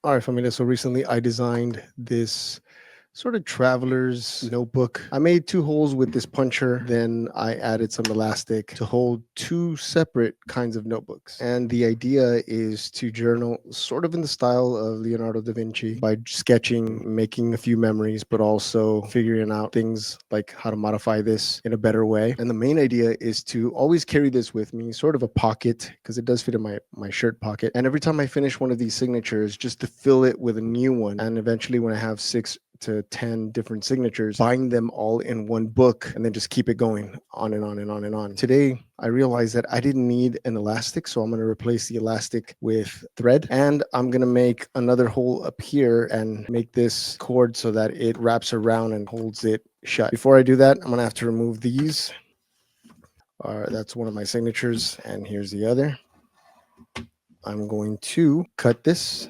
All right, familia. So recently I designed this sort of traveler's notebook. I made 2 holes with this puncher, then I added some elastic to hold 2 separate kinds of notebooks. And the idea is to journal sort of in the style of Leonardo da Vinci by sketching, making a few memories, but also figuring out things like how to modify this in a better way. And the main idea is to always carry this with me, sort of a pocket, because it does fit in my shirt pocket. And every time I finish one of these signatures, just to fill it with a new one. And eventually when I have 6 to 10 different signatures, bind them all in one book, and then just keep it going on and on and on and on. Today, I realized that I didn't need an elastic, so I'm going to replace the elastic with thread, and I'm going to make another hole up here and make this cord so that it wraps around and holds it shut. Before I do that, I'm going to have to remove these. That's one of my signatures, and here's the other. I'm going to cut this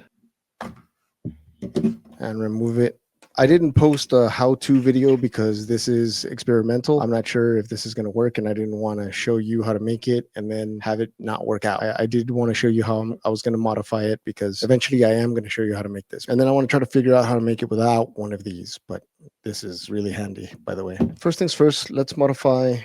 and remove it. I didn't post a how-to video because this is experimental. I'm not sure if this is going to work, and I didn't want to show you how to make it and then have it not work out. I did want to show you how I was going to modify it, because eventually I am going to show you how to make this. And then I want to try to figure out how to make it without one of these, but this is really handy, by the way. First things first, let's modify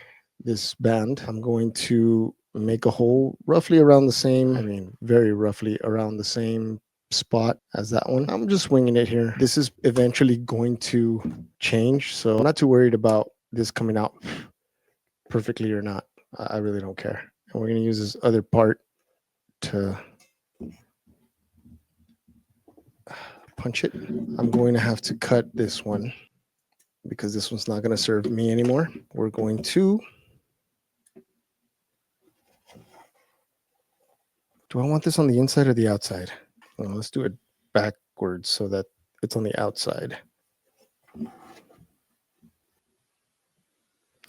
this band. I'm going to make a hole roughly around the same, very roughly around the same spot as that one. I'm just winging it here. This is eventually going to change, so I'm not too worried about this coming out perfectly or not. I really don't care. And we're going to use this other part to punch it. I'm going to have to cut this one because this one's not going to serve me anymore. We're going to... Do I want this on the inside or the outside? Well, let's do it backwards so that it's on the outside.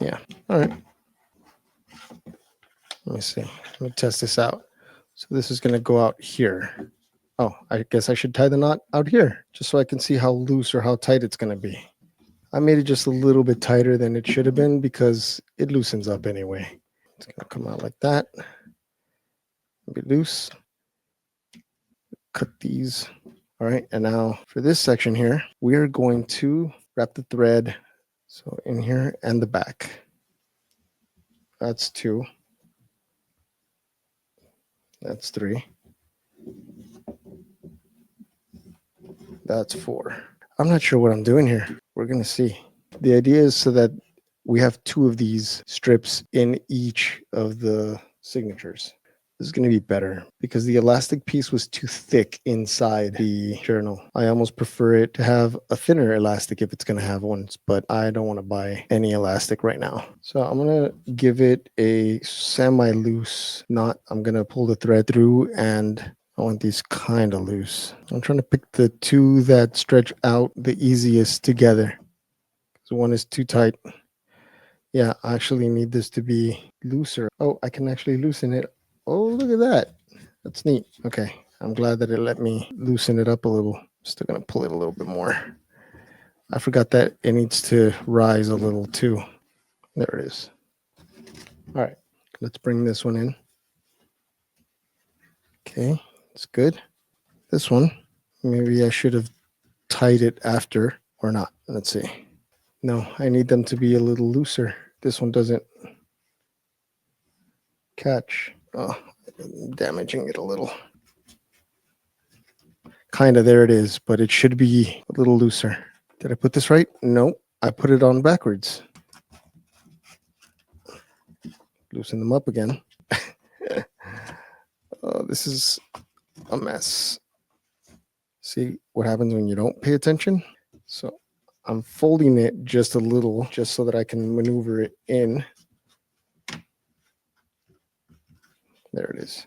Yeah. All right. Let me see. Let me test this out. So this is going to go out here. Oh, I guess I should tie the knot out here just so I can see how loose or how tight it's going to be. I made it just a little bit tighter than it should have been because it loosens up anyway. It's going to come out like that. Be loose. Cut these. All right. And now for this section here, we are going to wrap the thread. So in here and the back. That's 2. That's 3. That's 4. I'm not sure what I'm doing here. We're going to see. The idea is so that we have 2 of these strips in each of the signatures. This is going to be better because the elastic piece was too thick inside the journal. I almost prefer it to have a thinner elastic if it's going to have one, but I don't want to buy any elastic right now. So I'm going to give it a semi-loose knot. I'm going to pull the thread through, and I want these kind of loose. I'm trying to pick the 2 that stretch out the easiest together. So one is too tight. Yeah, I actually need this to be looser. Oh, I can actually loosen it. Oh, look at that. That's neat. Okay, I'm glad that it let me loosen it up a little. Still going to pull it a little bit more. I forgot that it needs to rise a little too. There it is. All right, let's bring this one in. Okay, it's good. This one, maybe I should have tied it after or not. Let's see. No, I need them to be a little looser. This one doesn't catch. Oh, I'm damaging it a little. Kind of, there it is, but it should be a little looser. Did I put this right? Nope, I put it on backwards. Loosen them up again. Oh, this is a mess. See what happens when you don't pay attention? So I'm folding it just a little, just so that I can maneuver it in. There it is.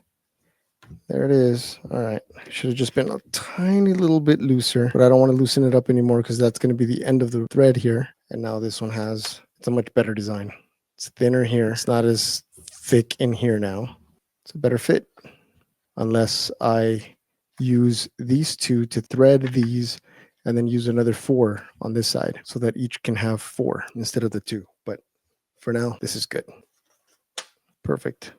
There it is. All right. Should have just been a tiny little bit looser, but I don't want to loosen it up anymore because that's going to be the end of the thread here. And now this one it's a much better design. It's thinner here. It's not as thick in here now. It's a better fit. Unless I use these 2 to thread these and then use another 4 on this side so that each can have 4 instead of the 2. But for now, this is good. Perfect.